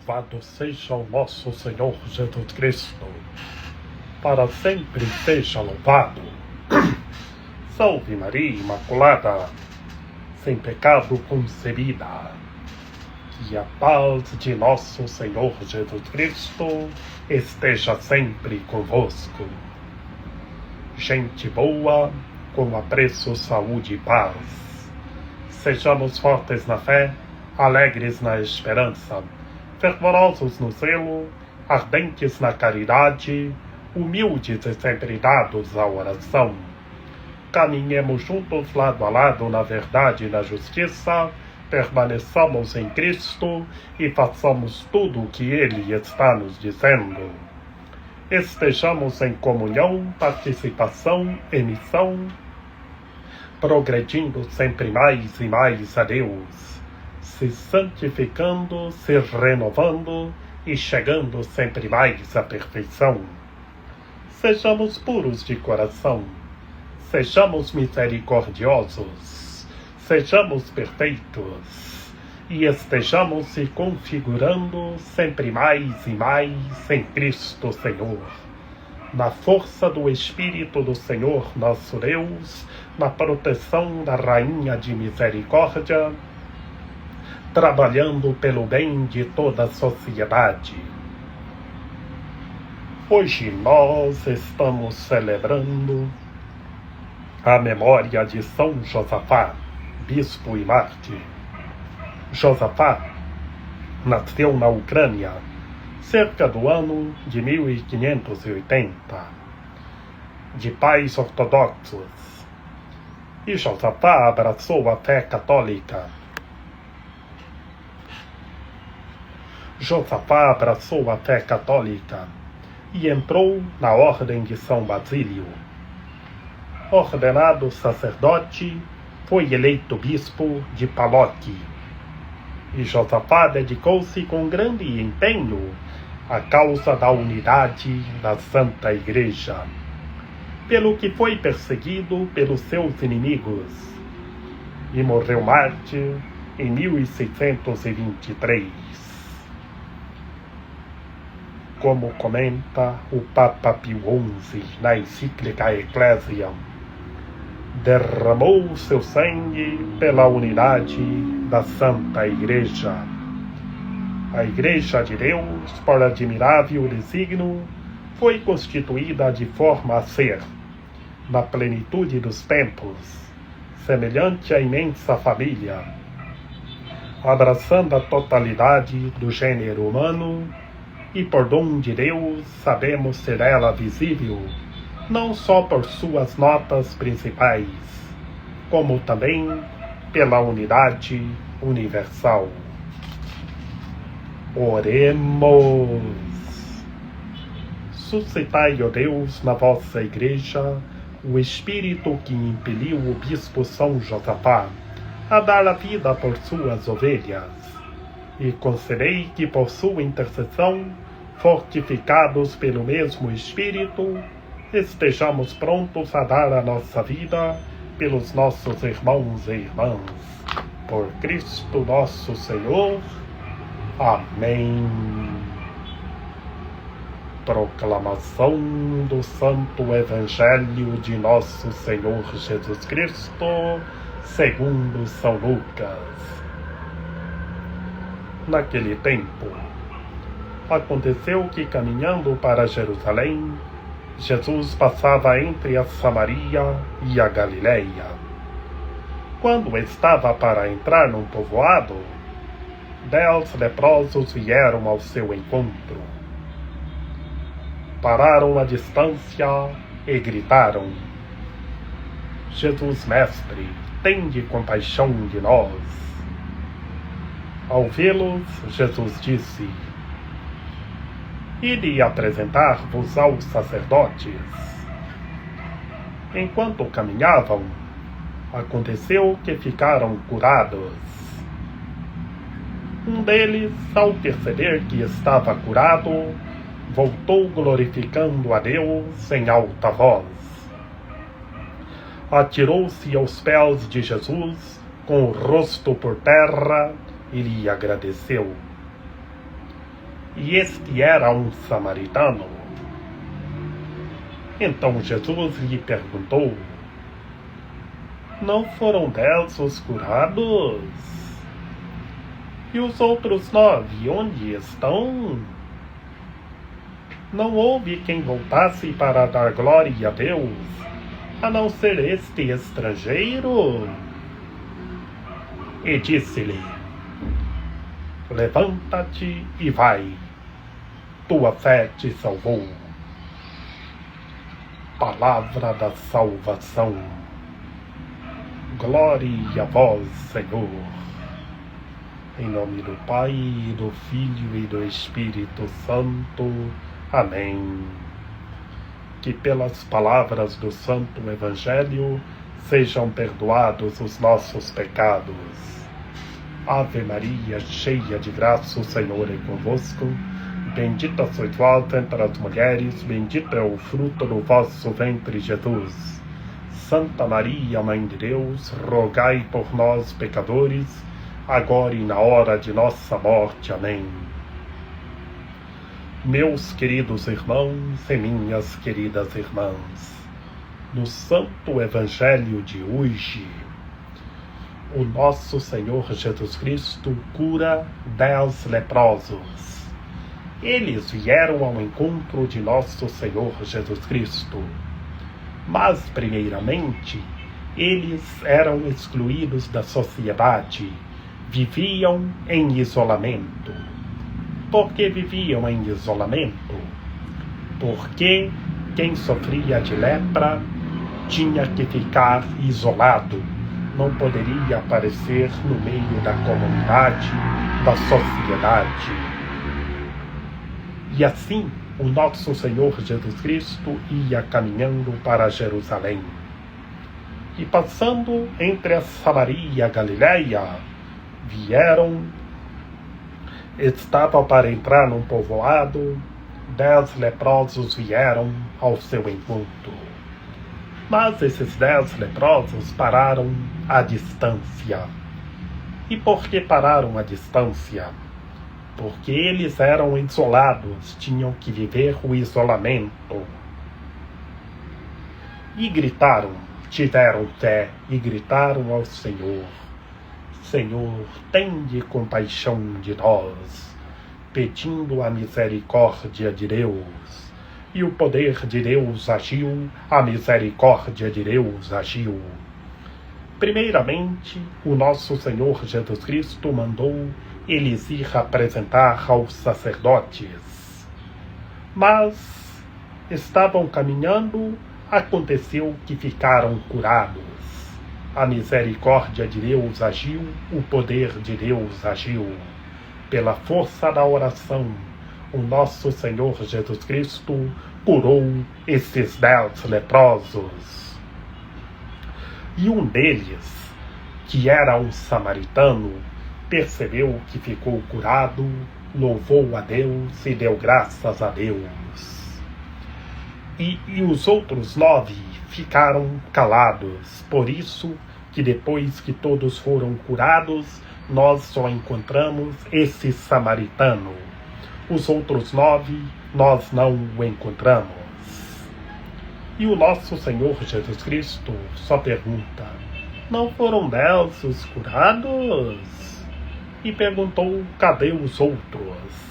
Louvado seja o nosso Senhor Jesus Cristo, para sempre seja louvado. Salve Maria Imaculada, sem pecado concebida. Que a paz de nosso Senhor Jesus Cristo esteja sempre convosco. Gente boa, com apreço, saúde e paz. Sejamos fortes na fé, alegres na esperança, fervorosos no zelo, ardentes na caridade, humildes e sempre dados à oração. Caminhemos juntos lado a lado na verdade e na justiça, permaneçamos em Cristo e façamos tudo o que Ele está nos dizendo. Estejamos em comunhão, participação e missão, progredindo sempre mais e mais a Deus, se santificando, se renovando e chegando sempre mais à perfeição. Sejamos puros de coração, sejamos misericordiosos, sejamos perfeitos e estejamos se configurando sempre mais e mais em Cristo Senhor, na força do Espírito do Senhor nosso Deus, na proteção da Rainha de Misericórdia, trabalhando pelo bem de toda a sociedade. Hoje nós estamos celebrando a memória de São Josafá, bispo e mártir. Josafá nasceu na Ucrânia cerca do ano de 1580, de pais ortodoxos, e Josafá abraçou a fé católica. Josafá abraçou a fé católica e entrou na Ordem de São Basílio. Ordenado sacerdote, foi eleito bispo de Paloque. E Josafá dedicou-se com grande empenho à causa da unidade da Santa Igreja, pelo que foi perseguido pelos seus inimigos, e morreu mártir em 1623. Como comenta o Papa Pio XI na encíclica Ecclesiam, derramou seu sangue pela unidade da Santa Igreja. A Igreja de Deus, por admirável desígnio, foi constituída de forma a ser, na plenitude dos tempos, semelhante à imensa família, abraçando a totalidade do gênero humano, e por dom de Deus sabemos ser ela visível, não só por suas notas principais, como também pela unidade universal. Oremos. Suscitai, ó Deus, na vossa Igreja, o Espírito que impeliu o bispo São Josafá a dar a vida por suas ovelhas, e concedei que por sua intercessão, fortificados pelo mesmo Espírito, estejamos prontos a dar a nossa vida pelos nossos irmãos e irmãs. Por Cristo nosso Senhor. Amém. Proclamação do Santo Evangelho de nosso Senhor Jesus Cristo, segundo São Lucas. Naquele tempo, aconteceu que, caminhando para Jerusalém, Jesus passava entre a Samaria e a Galileia. Quando estava para entrar num povoado, 10 leprosos vieram ao seu encontro. Pararam à distância e gritaram: Jesus, mestre, tende compaixão de nós. Ao vê-los, Jesus disse: Ide apresentar-vos aos sacerdotes. Enquanto caminhavam, aconteceu que ficaram curados. Um deles, ao perceber que estava curado, voltou glorificando a Deus em alta voz. Atirou-se aos pés de Jesus, com o rosto por terra, e lhe agradeceu. e este era um samaritano. Então Jesus lhe perguntou: não foram 10 os curados? E os outros 9, onde estão? Não houve quem voltasse para dar glória a Deus, a não ser este estrangeiro? E disse-lhe: levanta-te e vai, tua fé te salvou. Palavra da salvação. Glória a vós, Senhor. Em nome do Pai, do Filho e do Espírito Santo. Amém. Que pelas palavras do Santo Evangelho sejam perdoados os nossos pecados. Ave Maria, cheia de graça, o Senhor é convosco. Bendita sois vós entre as mulheres, bendito é o fruto do vosso ventre, Jesus. Santa Maria, Mãe de Deus, rogai por nós, pecadores, agora e na hora de nossa morte. Amém. Meus queridos irmãos e minhas queridas irmãs, no Santo Evangelho de hoje, o nosso Senhor Jesus Cristo cura 10 leprosos. Eles vieram ao encontro de nosso Senhor Jesus Cristo, mas, primeiramente, eles eram excluídos da sociedade, viviam em isolamento. Por que viviam em isolamento? Porque quem sofria de lepra tinha que ficar isolado, não poderia aparecer no meio da comunidade, da sociedade. E assim, o nosso Senhor Jesus Cristo ia caminhando para Jerusalém. E passando entre a Samaria e a Galileia, estava para entrar num povoado, 10 leprosos vieram ao seu encontro. Mas esses 10 leprosos pararam à distância. E por que pararam à distância? Porque eles eram isolados, tinham que viver o isolamento. E gritaram, tiveram fé e gritaram ao Senhor: Senhor, tende compaixão de nós, pedindo a misericórdia de Deus. E o poder de Deus agiu, a misericórdia de Deus agiu. Primeiramente, o nosso Senhor Jesus Cristo mandou eles ir apresentar aos sacerdotes. Mas estavam caminhando, aconteceu que ficaram curados. A misericórdia de Deus agiu, o poder de Deus agiu. Pela força da oração, o nosso Senhor Jesus Cristo curou esses 10 leprosos. E um deles, que era um samaritano, percebeu que ficou curado, louvou a Deus e deu graças a Deus. E os outros 9 ficaram calados. Por isso que depois que todos foram curados, nós só encontramos esse samaritano. Os outros 9, nós não o encontramos. E o nosso Senhor Jesus Cristo só pergunta: não foram 10 os curados? E perguntou: cadê os outros?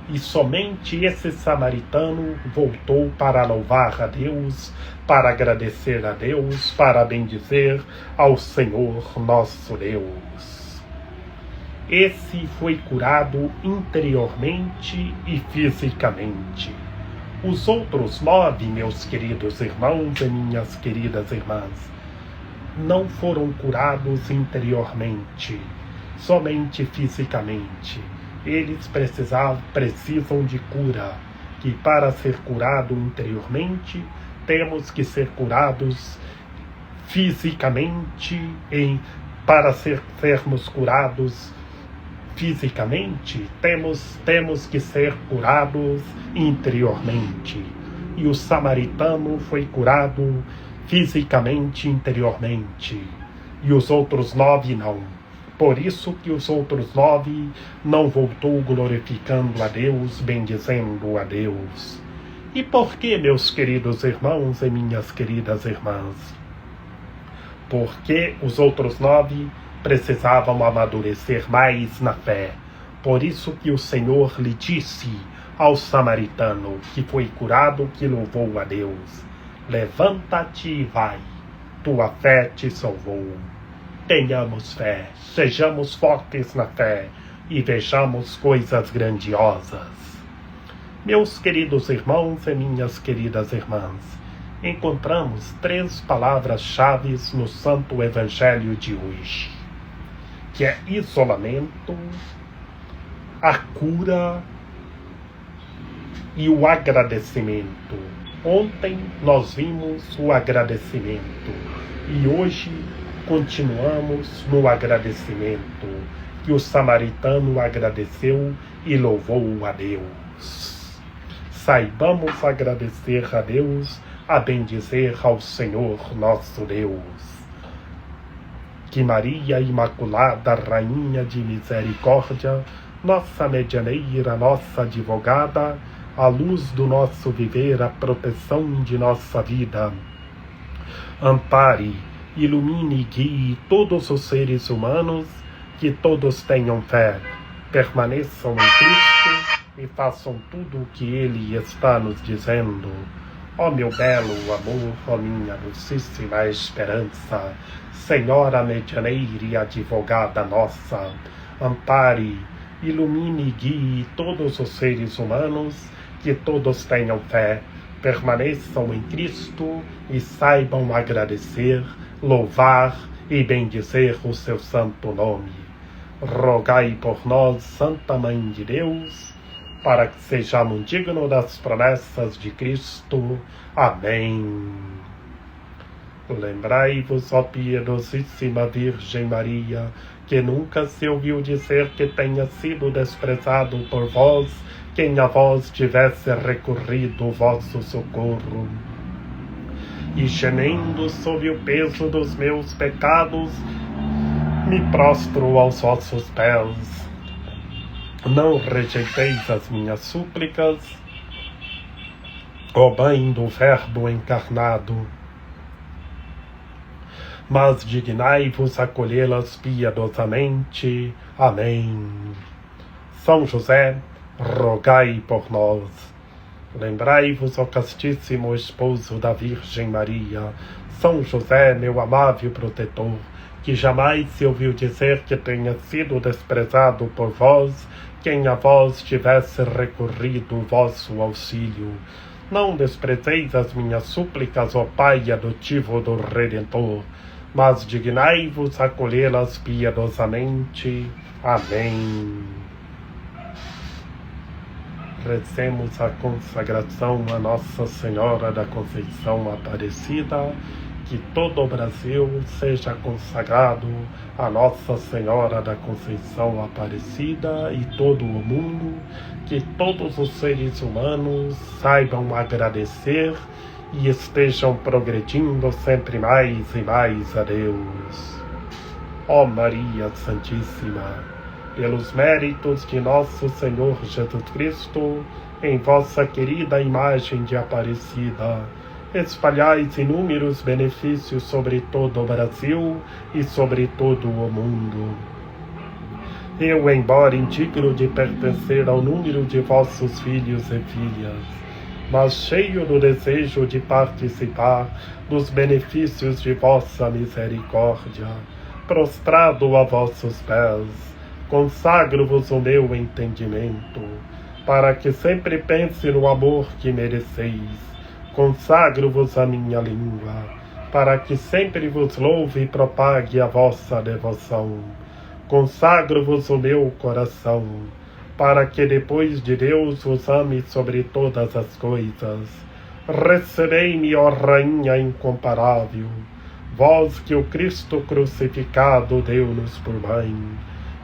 E somente esse samaritano voltou para louvar a Deus, para agradecer a Deus, para bendizer ao Senhor nosso Deus. Esse foi curado interiormente e fisicamente. Os outros 9, meus queridos irmãos e minhas queridas irmãs, não foram curados interiormente, somente fisicamente. Eles precisam de cura, que para ser curado interiormente, temos que ser curados fisicamente, para sermos curados fisicamente, temos que ser curados interiormente. E o samaritano foi curado fisicamente, interiormente, e os outros 9 não. Por isso que os outros 9 não voltou glorificando a Deus, bendizendo a Deus. E por que, meus queridos irmãos e minhas queridas irmãs? Porque os outros 9 precisavam amadurecer mais na fé. Por isso que o Senhor lhe disse ao samaritano que foi curado, que louvou a Deus: levanta-te e vai, tua fé te salvou. Tenhamos fé, sejamos fortes na fé e vejamos coisas grandiosas. Meus queridos irmãos e minhas queridas irmãs, encontramos 3 palavras-chave no Santo Evangelho de hoje, que é isolamento, a cura e o agradecimento. Ontem nós vimos o agradecimento e hoje continuamos no agradecimento, que o samaritano agradeceu e louvou a Deus. Saibamos agradecer a Deus, a bendizer ao Senhor nosso Deus. Que Maria Imaculada, Rainha de Misericórdia, nossa medianeira, nossa advogada, a luz do nosso viver, a proteção de nossa vida, ampare, ilumine e guie todos os seres humanos, que todos tenham fé, permaneçam em Cristo e façam tudo o que Ele está nos dizendo. Ó meu belo amor, ó minha dulcíssima esperança, Senhora medianeira e advogada nossa, ampare, ilumine e guie todos os seres humanos, que todos tenham fé, permaneçam em Cristo e saibam agradecer, louvar e bendizer o seu santo nome. Rogai por nós, Santa Mãe de Deus, para que sejamos dignos das promessas de Cristo. Amém. Lembrai-vos, ó piedosíssima Virgem Maria, que nunca se ouviu dizer que tenha sido desprezado por vós quem a vós tivesse recorrido o vosso socorro. E gemendo sob o peso dos meus pecados, me prostro aos vossos pés. Não rejeiteis as minhas súplicas, ó Mãe do Verbo encarnado, mas dignai-vos acolhê-las piedosamente. Amém. São José, rogai por nós. Lembrai-vos, ó castíssimo esposo da Virgem Maria, São José, meu amável protetor, que jamais se ouviu dizer que tenha sido desprezado por vós quem a vós tivesse recorrido o vosso auxílio. Não desprezeis as minhas súplicas, ó Pai adotivo do Redentor, mas dignai-vos acolhê-las piedosamente. Amém. Rezemos a consagração a Nossa Senhora da Conceição Aparecida, que todo o Brasil seja consagrado a Nossa Senhora da Conceição Aparecida e todo o mundo, que todos os seres humanos saibam agradecer e estejam progredindo sempre mais e mais a Deus. Ó Maria Santíssima, pelos méritos de nosso Senhor Jesus Cristo, em vossa querida imagem de Aparecida, espalhais inúmeros benefícios sobre todo o Brasil e sobre todo o mundo. Eu, embora indigno de pertencer ao número de vossos filhos e filhas, mas cheio do desejo de participar dos benefícios de vossa misericórdia, prostrado a vossos pés, consagro-vos o meu entendimento, para que sempre pense no amor que mereceis. Consagro-vos a minha língua, para que sempre vos louve e propague a vossa devoção. Consagro-vos o meu coração, para que depois de Deus vos ame sobre todas as coisas. Recebei-me, ó Rainha incomparável, vós que o Cristo crucificado deu-nos por mãe,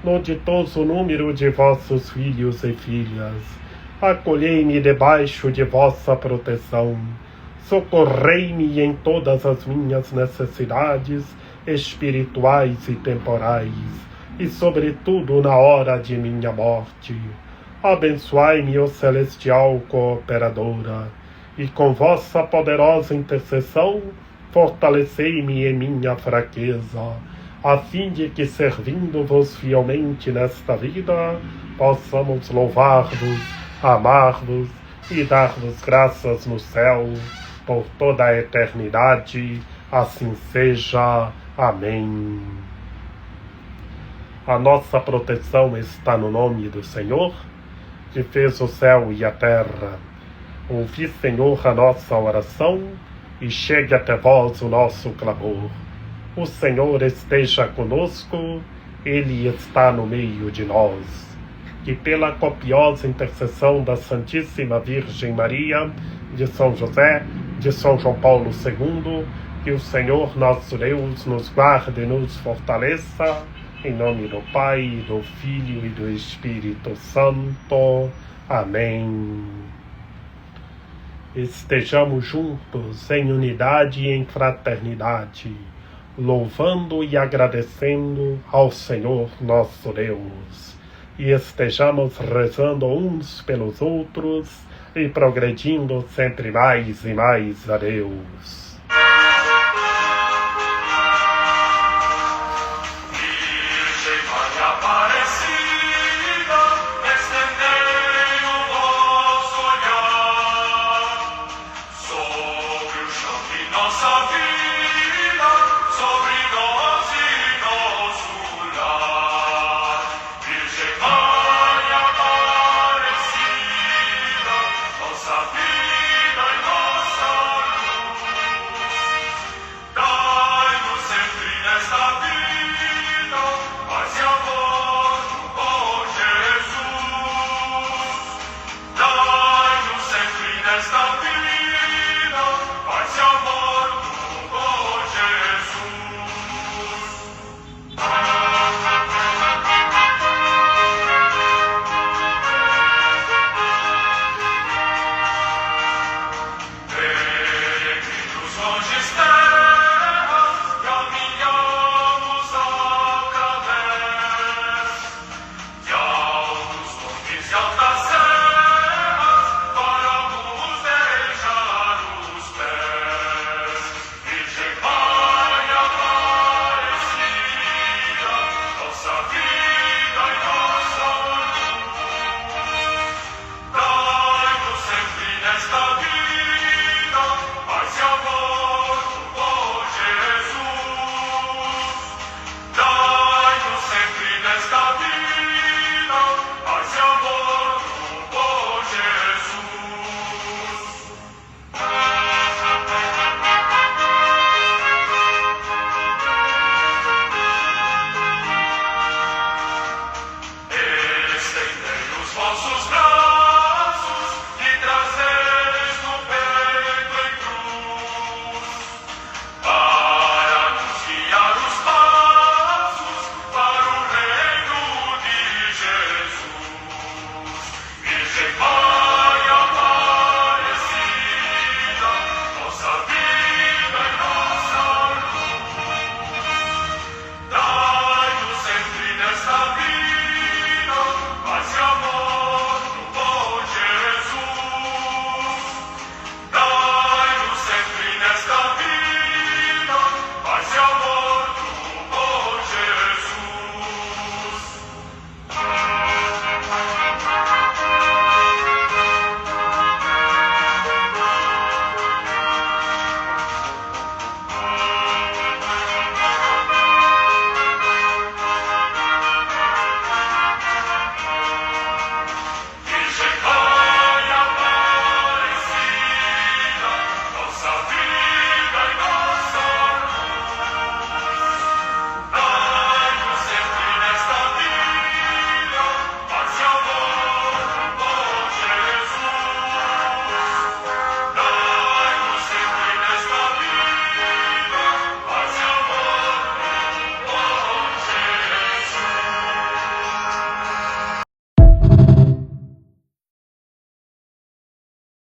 no ditoso número de vossos filhos e filhas. Acolhei-me debaixo de vossa proteção, socorrei-me em todas as minhas necessidades espirituais e temporais, e sobretudo na hora de minha morte. Abençoai-me, ó celestial cooperadora, e com vossa poderosa intercessão, fortalecei-me em minha fraqueza, a fim de que, servindo-vos fielmente nesta vida, possamos louvar-vos, amar-vos e dar-vos graças no céu, por toda a eternidade. Assim seja. Amém. A nossa proteção está no nome do Senhor, que fez o céu e a terra. Ouvi, Senhor, a nossa oração, e chegue até vós o nosso clamor. O Senhor esteja conosco, Ele está no meio de nós. Que pela copiosa intercessão da Santíssima Virgem Maria, de São José, de São João Paulo II, que o Senhor nosso Deus nos guarde e nos fortaleça, em nome do Pai, do Filho e do Espírito Santo. Amém. Estejamos juntos em unidade e em fraternidade, louvando e agradecendo ao Senhor nosso Deus. E estejamos rezando uns pelos outros e progredindo sempre mais e mais a Deus. Alta